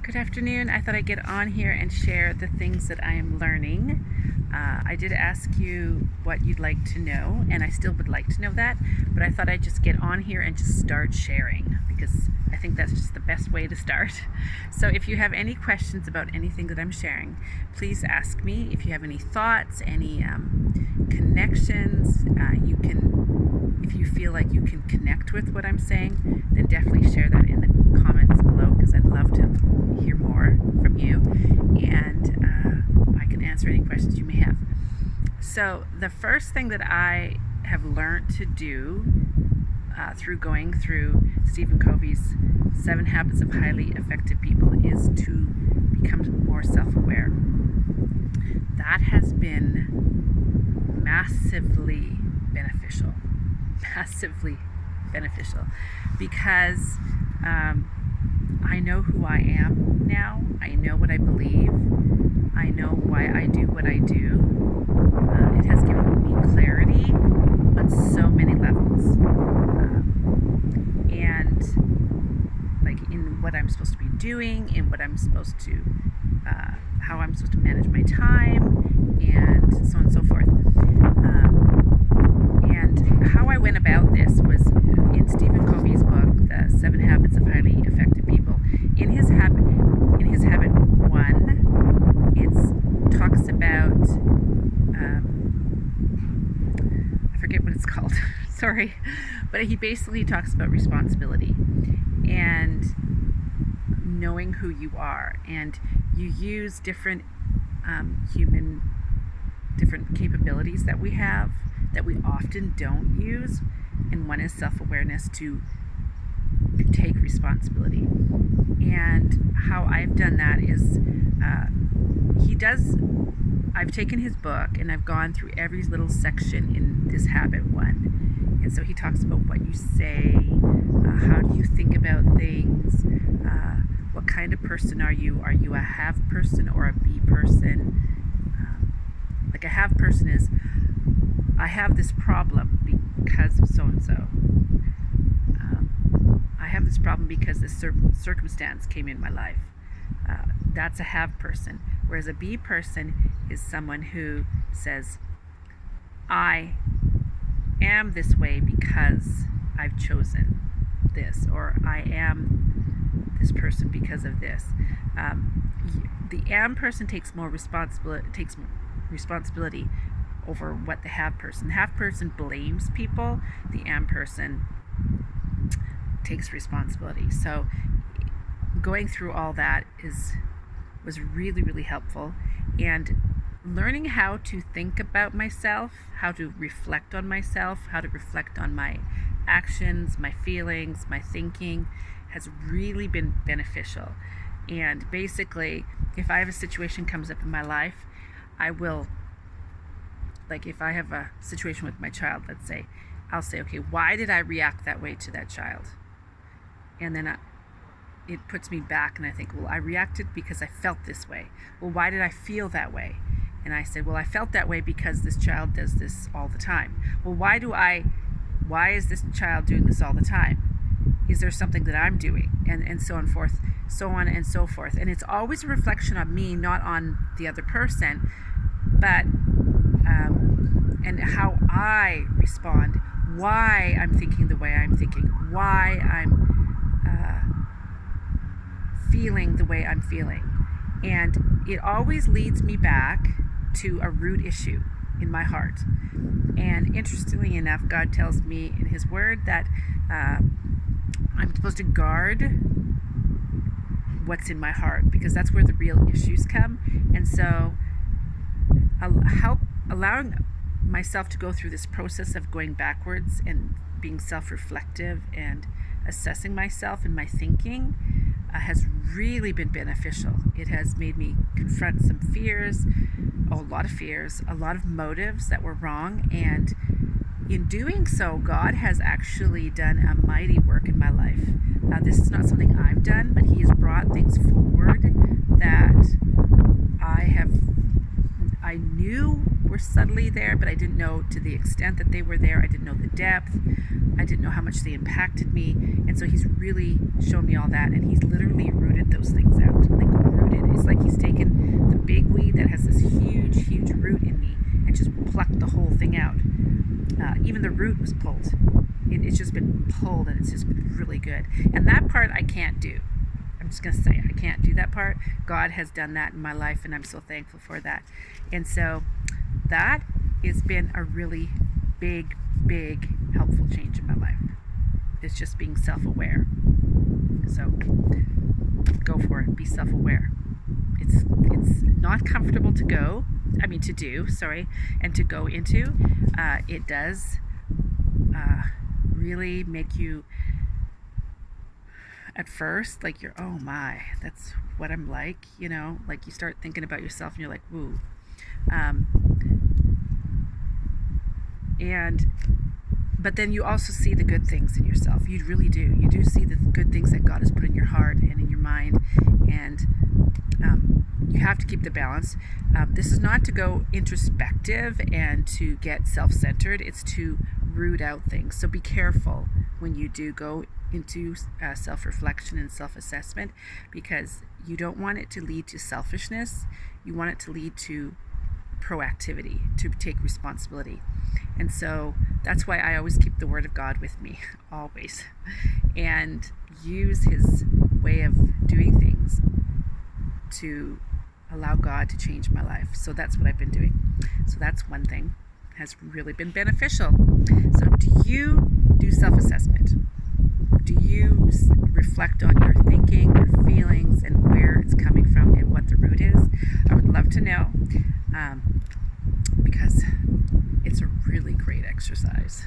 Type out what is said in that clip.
Good afternoon. I thought I'd get on here and share the things that I am learning. I did ask you what you'd like to know, and I still would like to know that, but I thought I'd just get on here and just start sharing because I think that's just the best way to start. So if you have any questions about anything that I'm sharing, please ask me. If you have any thoughts, any connections, if you feel like you can connect with what I'm saying, then definitely share that in the comments below because I'd love to hear more from you, and I can answer any questions you may have. So the first thing that I have learned to do through going through Stephen Covey's 7 Habits of Highly Effective People is to become more self-aware. That has been massively beneficial because I know who I am now. I know what I believe. I know why I do what I do. It has given me clarity on so many levels. And like in what I'm supposed to be doing, in what I'm supposed to, how I'm supposed to manage my time, and so on and so forth. And how I went about this was in Stephen Covey's book, The 7 Habits of Highly Effective People. In his habit 1, it talks about, I forget what it's called, sorry, but he basically talks about responsibility and knowing who you are, and you use different different capabilities that we have that we often don't use, and one is self-awareness, to take responsibility. And how I've done that is I've taken his book and I've gone through every little section in this habit 1. And so he talks about what you say, how do you think about things, what kind of person are you? Are you a have person or a be person? Like a have person is, I have this problem because of so-and-so. I have this problem because this circumstance came in my life. That's a have person. Whereas a be person is someone who says, I am this way because I've chosen this, or I am this person because of this. The am person takes responsibility over what the have person. The have person blames people. The am person takes responsibility. So going through all that was really, really helpful, and learning how to think about myself, how to reflect on myself, how to reflect on my actions, my feelings, my thinking has really been beneficial. And basically, if I have a situation comes up in my life, I will, like if I have a situation with my child, let's say, I'll say, okay, why did I react that way to that child? And then it puts me back and I think, well, I reacted because I felt this way. Well, why did I feel that way? And I said, well, I felt that way because this child does this all the time. Well, why is this child doing this all the time? Is there something that I'm doing? And so on and so forth. And it's always a reflection on me, not on the other person, but and how I respond, why I'm thinking the way I'm thinking, why I'm feeling the way I'm feeling. And it always leads me back to a root issue in my heart. And interestingly enough, God tells me in his word that I'm supposed to guard what's in my heart, because that's where the real issues come. And so allowing myself to go through this process of going backwards and being self-reflective and assessing myself and my thinking has really been beneficial. It has made me confront some fears, a lot of motives that were wrong, and in doing so, God has actually done a mighty work in my life. This is not something I've done, but he has brought things forward that I knew were subtly there, but I didn't know to the extent that they were there. I didn't know the depth. I didn't know how much they impacted me. And so he's really shown me all that, and he's literally rooted those things out. Like was pulled. It's just been pulled, and it's just been really good. And that part I can't do. I'm just going to say I can't do that part. God has done that in my life, and I'm so thankful for that. And so that has been a really big, big helpful change in my life. It's just being self-aware. So go for it. Be self-aware. It's not comfortable to do, and to go into. It does really make you, at first, like you're, oh my, that's what I'm like, like you start thinking about yourself and you're like, woo. But then you also see the good things in yourself. You really do. You do see the good things that God has put in your heart and in your mind. And you have to keep the balance. This is not to go introspective and to get self-centered. It's to root out things. So be careful when you do go into self-reflection and self-assessment, because you don't want it to lead to selfishness. You want it to lead to proactivity, to take responsibility. And so that's why I always keep the Word of God with me, always, and use His way of doing things to allow God to change my life. So that's what I've been doing. So that's one thing, has really been beneficial. So do you do self-assessment? Do you reflect on your thinking, your feelings, and where it's coming from and what the root is? I would love to know, because it's a really great exercise.